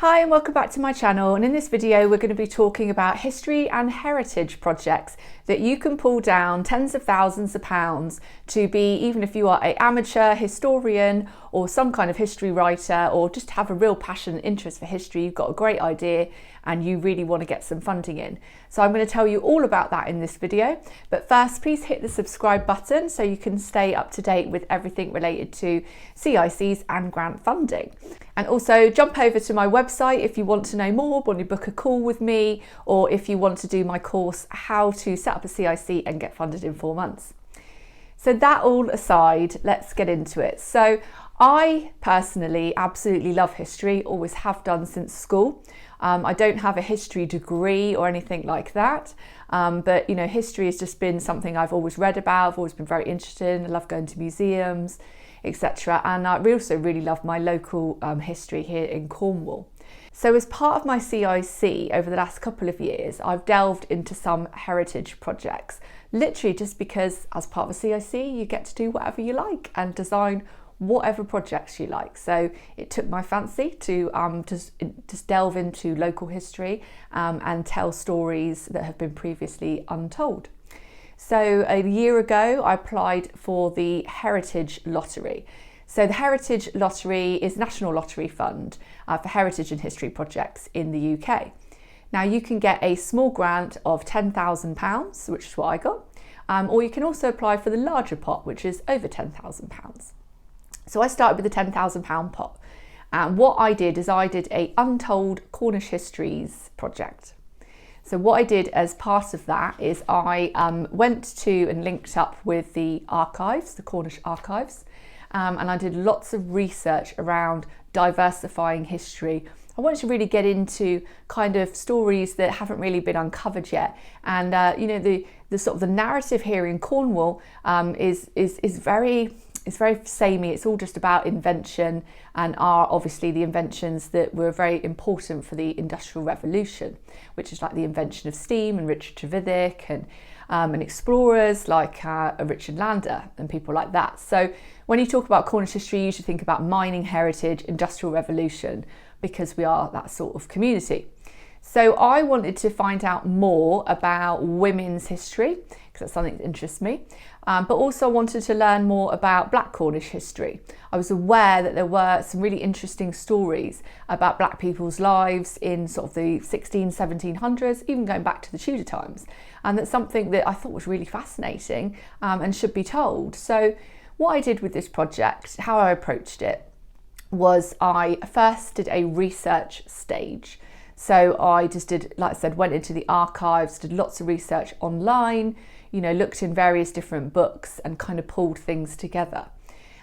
Hi and welcome back to my channel, and in this video we're going to be talking about history and heritage projects that you can pull down tens of thousands of pounds to be, even if you are an amateur historian or some kind of history writer, or just have a real passion and interest for history, you've got a great idea and you really want to get some funding in. So I'm going to tell you all about that in this video, but first please hit the subscribe button so you can stay up to date with everything related to CICs and grant funding. And also jump over to my website if you want to know more, want to book a call with me, or if you want to do my course, How to Set Up a CIC and Get Funded in 4 months. So that all aside, let's get into it. So I personally absolutely love history, always have done since school. I don't have a history degree or anything like that, but you know, history has just been something I've always read about, I've always been very interested in. I love going to museums, etc. And I also really love my local history here in Cornwall. So as part of my CIC over the last couple of years, I've delved into some heritage projects, literally just because as part of a CIC, you get to do whatever you like and design whatever projects you like. So it took my fancy to just delve into local history and tell stories that have been previously untold. So a year ago, I applied for the Heritage Lottery. So the Heritage Lottery is a national lottery fund for heritage and history projects in the UK. Now you can get a small grant of £10,000, which is what I got, or you can also apply for the larger pot, which is over £10,000. So I started with the £10,000 pot. And what I did is I did a Untold Cornish Histories project. So what I did as part of that is I went to and linked up with the archives, the Cornish archives, and I did lots of research around diversifying history. I wanted to really get into kind of stories that haven't really been uncovered yet. And you know, the sort of the narrative here in Cornwall is very samey. It's all just about invention, and are obviously the inventions that were very important for the Industrial Revolution, which is like the invention of steam and Richard Trevithick and explorers like Richard Lander and people like that. So when you talk about Cornish history, you should think about mining heritage, Industrial Revolution, because we are that sort of community. So I wanted to find out more about women's history, because that's something that interests me, but also wanted to learn more about Black Cornish history. I was aware that there were some really interesting stories about Black people's lives in sort of the 1700s, even going back to the Tudor times, and that's something that I thought was really fascinating and should be told. So what I did with this project, how I approached it, was I first did a research stage. So I just did, like I said, went into the archives, did lots of research online, you know, looked in various different books and kind of pulled things together.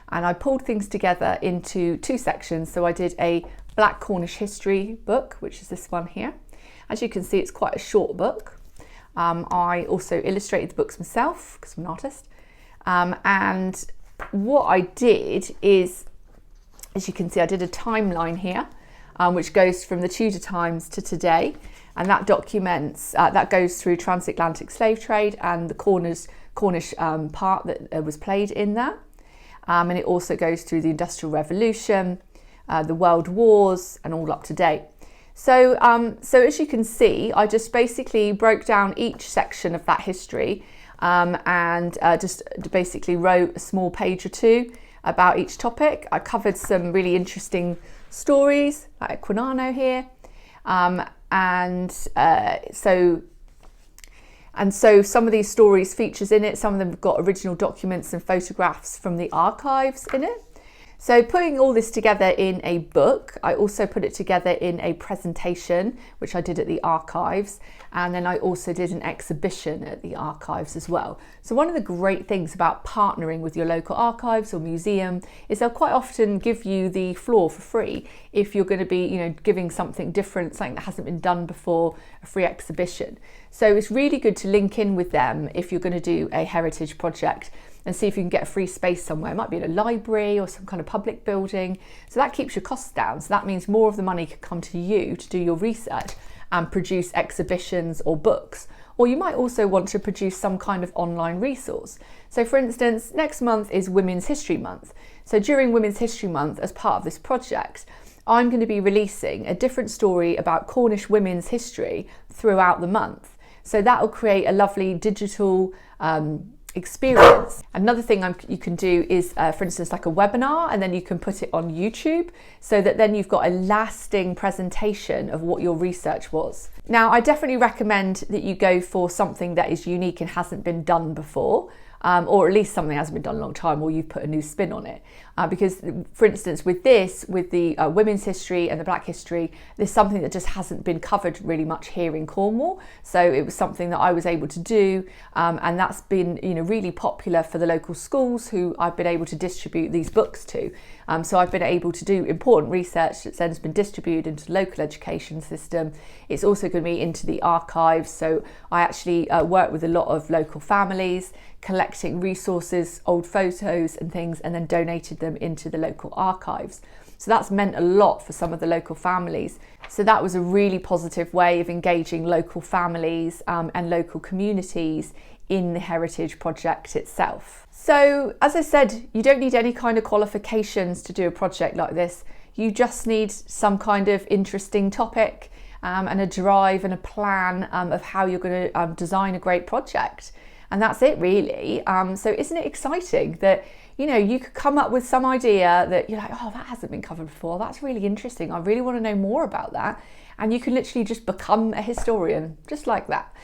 And I pulled things together into 2 sections. So I did a Black Cornish history book, which is this one here. As you can see, it's quite a short book. I also illustrated the books myself because I'm an artist. And what I did is, as you can see, I did a timeline here, which goes from the Tudor times to today, and that documents, that goes through transatlantic slave trade and the Cornish part that was played in that, and it also goes through the Industrial Revolution, the World Wars, and all up to date. So, so as you can see, I just basically broke down each section of that history, and just basically wrote a small page or 2 about each topic. I covered some really interesting stories like Equinano here, so some of these stories features in it. Some of them have got original documents and photographs from the archives in it. So putting all this together in a book, I also put it together in a presentation, which I did at the archives. And then I also did an exhibition at the archives as well. So one of the great things about partnering with your local archives or museum is they'll quite often give you the floor for free if you're going to be, you know, giving something different, something that hasn't been done before, a free exhibition. So it's really good to link in with them if you're going to do a heritage project and see if you can get a free space somewhere. It might be in a library or some kind of public building. So that keeps your costs down. So that means more of the money can come to you to do your research and produce exhibitions or books. Or you might also want to produce some kind of online resource. So for instance, next month is Women's History Month. So during Women's History Month, as part of this project, I'm going to be releasing a different story about Cornish women's history throughout the month. So that will create a lovely digital experience. Another thing you can do is, for instance, like a webinar, and then you can put it on YouTube so that then you've got a lasting presentation of what your research was. Now, I definitely recommend that you go for something that is unique and hasn't been done before. Or at least something that hasn't been done in a long time, or you've put a new spin on it. Because, for instance, with the women's history and the Black history, there's something that just hasn't been covered really much here in Cornwall. So it was something that I was able to do, and that's been, really popular for the local schools who I've been able to distribute these books to. So I've been able to do important research that's then been distributed into the local education system. It's also going to be into the archives. So I actually work with a lot of local families, collecting resources, old photos and things, and then donated them into the local archives. So that's meant a lot for some of the local families. So that was a really positive way of engaging local families and local communities in the Heritage Project itself. So as I said, you don't need any kind of qualifications to do a project like this. You just need some kind of interesting topic and a drive and a plan of how you're going to design a great project. And that's it really. So isn't it exciting that, you could come up with some idea that you're like, oh, that hasn't been covered before. That's really interesting. I really want to know more about that. And you can literally just become a historian, just like that.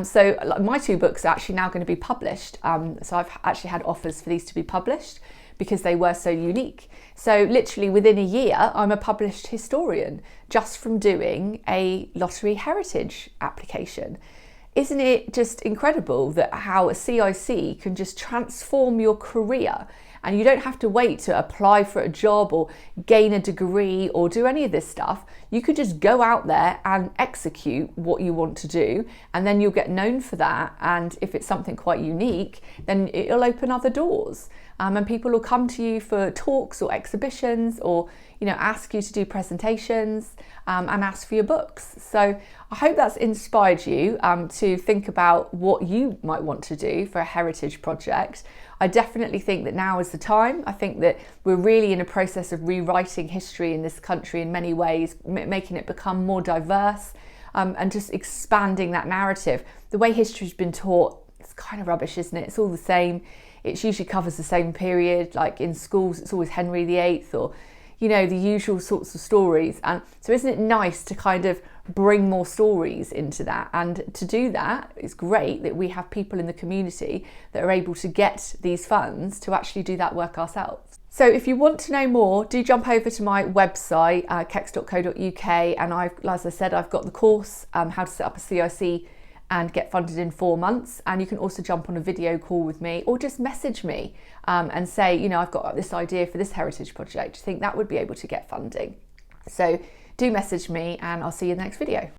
So my 2 books are actually now going to be published. So I've actually had offers for these to be published because they were so unique. So literally within a year, I'm a published historian just from doing a lottery heritage application. Isn't it just incredible that how a CIC can just transform your career, and you don't have to wait to apply for a job or gain a degree or do any of this stuff. You could just go out there and execute what you want to do, and then you'll get known for that. And if it's something quite unique, then it'll open other doors. And people will come to you for talks or exhibitions, or ask you to do presentations and ask for your books. So I hope that's inspired you to think about what you might want to do for a heritage project. I definitely think that now is the time. I think that we're really in a process of rewriting history in this country in many ways, making it become more diverse and just expanding that narrative. The way history's been taught, it's kind of rubbish, isn't it? It's all the same. It usually covers the same period. Like in schools, it's always Henry VIII or the usual sorts of stories. And so isn't it nice to kind of bring more stories into that? And to do that, it's great that we have people in the community that are able to get these funds to actually do that work ourselves. So if you want to know more, do jump over to my website, kex.co.uk, and as I said, I've got the course, how to set up a CIC and get funded in 4 months. And you can also jump on a video call with me, or just message me and say, I've got this idea for this heritage project. Do you think that would be able to get funding? So do message me, and I'll see you in the next video.